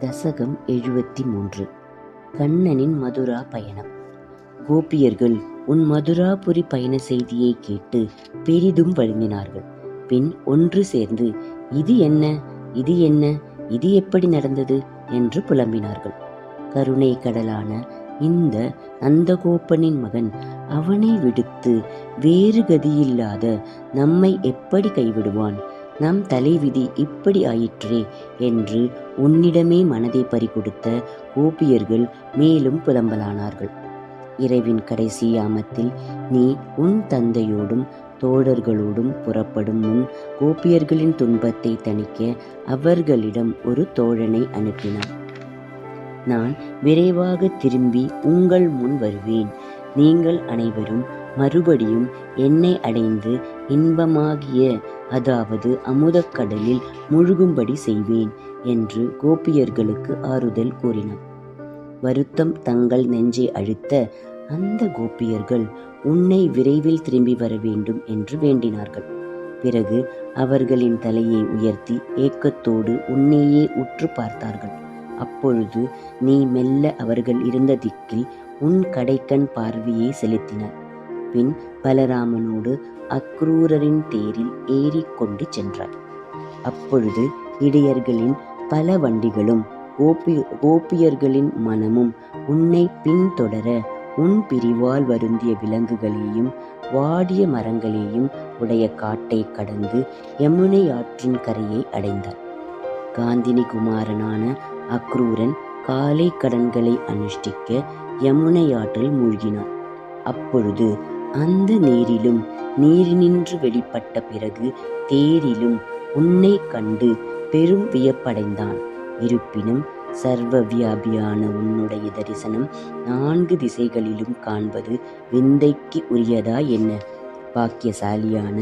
தசகம் 73. கண்ணனின் மதுரா பயணம். கோபியர்கள் உன் மதுராபுரி பயண செய்தியை கேட்டு பெரிதும் வருந்தினார்கள். பின் ஒன்று சேர்ந்து இது என்ன, இது என்ன, இது எப்படி நடந்தது என்று புலம்பினார்கள். கருணை கடலான இந்த நந்தகோபனின் மகன் அவனை விடுத்து வேறு கதியில்லாத நம்மை எப்படி கைவிடுவான்? நம் தலைவிதி இப்படி ஆயிற்றே என்று உன்னிடமே மனதை பறிகொடுத்த கோபியர்கள் மேலும் புலம்பலானார்கள். இரவின் கடைசி யாமத்தில் நீ உன் தந்தையோடும் தோழர்களோடும் புறப்படும் முன் கோபியர்களின் துன்பத்தை தணிக்க அவர்களிடம் ஒரு தோழனை அனுப்பினான். நான் விரைவாக திரும்பி உங்கள் முன் வருவேன். நீங்கள் அனைவரும் மறுபடியும் என்னை அடைந்து இன்பமாகிய, அதாவது அமுதக்கடலில் முழுகும்படி செய்வேன் என்று கோபியர்களுக்கு ஆறுதல் கூறினான். வருத்தம் தங்கள் நெஞ்சை அழுத்த அந்த கோபியர்கள் உன்னை விரைவில் திரும்பி வர வேண்டும் என்று வேண்டினார்கள். பிறகு அவர்களின் தலையை உயர்த்தி ஏக்கத்தோடு உன்னையே உற்று பார்த்தார்கள். அப்பொழுது நீ மெல்ல அவர்கள் இருந்த திக்கில் உன் கடைக்கண் பார்வையை செலுத்தினார். பின் பலராமனோடு அக்ரூரரின் தேரில் ஏறிக்கொண்டு சென்றார். அப்பொழுது இடையர்களின் பல வண்டிகளும் கோபியர்களின் மனமும் உன்னை பின்தொடர உன் பிரிவால் வருந்திய விலங்குகளையும் வாடிய மரங்களையும் உடைய காட்டை கடந்து யமுனை ஆற்றின் கரையை அடைந்தார். காந்தினி குமாரனான அக்ரூரன் காலை கடன்களை அனுஷ்டிக்க யமுனை ஆற்றில் மூழ்கினார். அப்பொழுது அந்த நீரிலும் நீரினின்று வெளிப்பட்ட பிறகு தேரிலும் உன்னை கண்டு பெரும் வியப்படைந்தான். இருப்பினும் சர்வ வியாபியான உன்னுடைய தரிசனம் 4 திசைகளிலும் காண்பது விந்தைக்கு உரியதா என்ன? பாக்கியசாலியான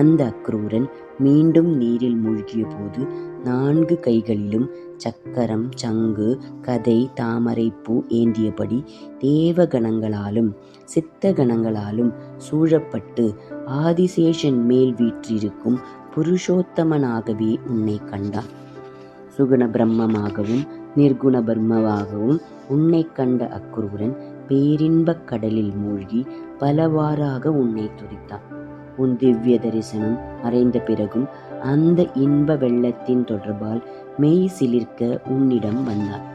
அந்த அக்ரூரன் மீண்டும் நீரில் மூழ்கிய போது 4 கைகளிலும் சக்கரம், சங்கு, கதை, தாமரை பூ ஏந்தியபடி தேவகணங்களாலும் சித்தகணங்களாலும் சூழப்பட்டு ஆதிசேஷன் மேல் வீற்றிருக்கும் புருஷோத்தமனாகவே உன்னை கண்டான். சுகுண பிரம்மமாகவும் நிர்குண பிரம்மமாகவும் உன்னை கண்ட அக்ரூரன் பேரின்பக் கடலில் மூழ்கி பலவாறாக உன்னை துதித்தான். உன் திவ்ய தரிசனம் மறைந்த பிறகும் அந்த இன்ப வெள்ளத்தின் தொடர்பால் மெய் சிலிர்க்க உன்னிடம் வந்தான்.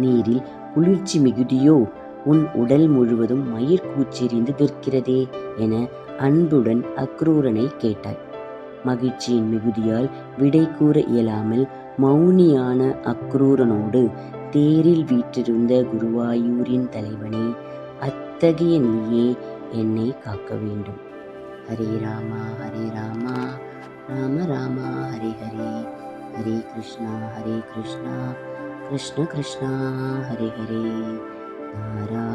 நீரில் குளிர்ச்சி மிகுதியோ, உன் உடல் முழுவதும் மயிர் கூச்செறிந்து நிற்கிறதே என அன்புடன் அக்ரூரனை கேட்டாய். மகிழ்ச்சியின் மிகுதியால் விடை கூற இயலாமல் மௌனியான அக்ரூரனோடு தேரில் வீற்றிருந்த குருவாயூரின் தலைவனே, அத்தகைய நீயே என்னை காக்க வேண்டும். ஹரே ராமா ஹரே ராமா ராம ராமா ஹரே ஹரே, ஹரே கிருஷ்ணா கிருஷ்ண கிருஷ்ணா ஹரே ஹரே, நாராயண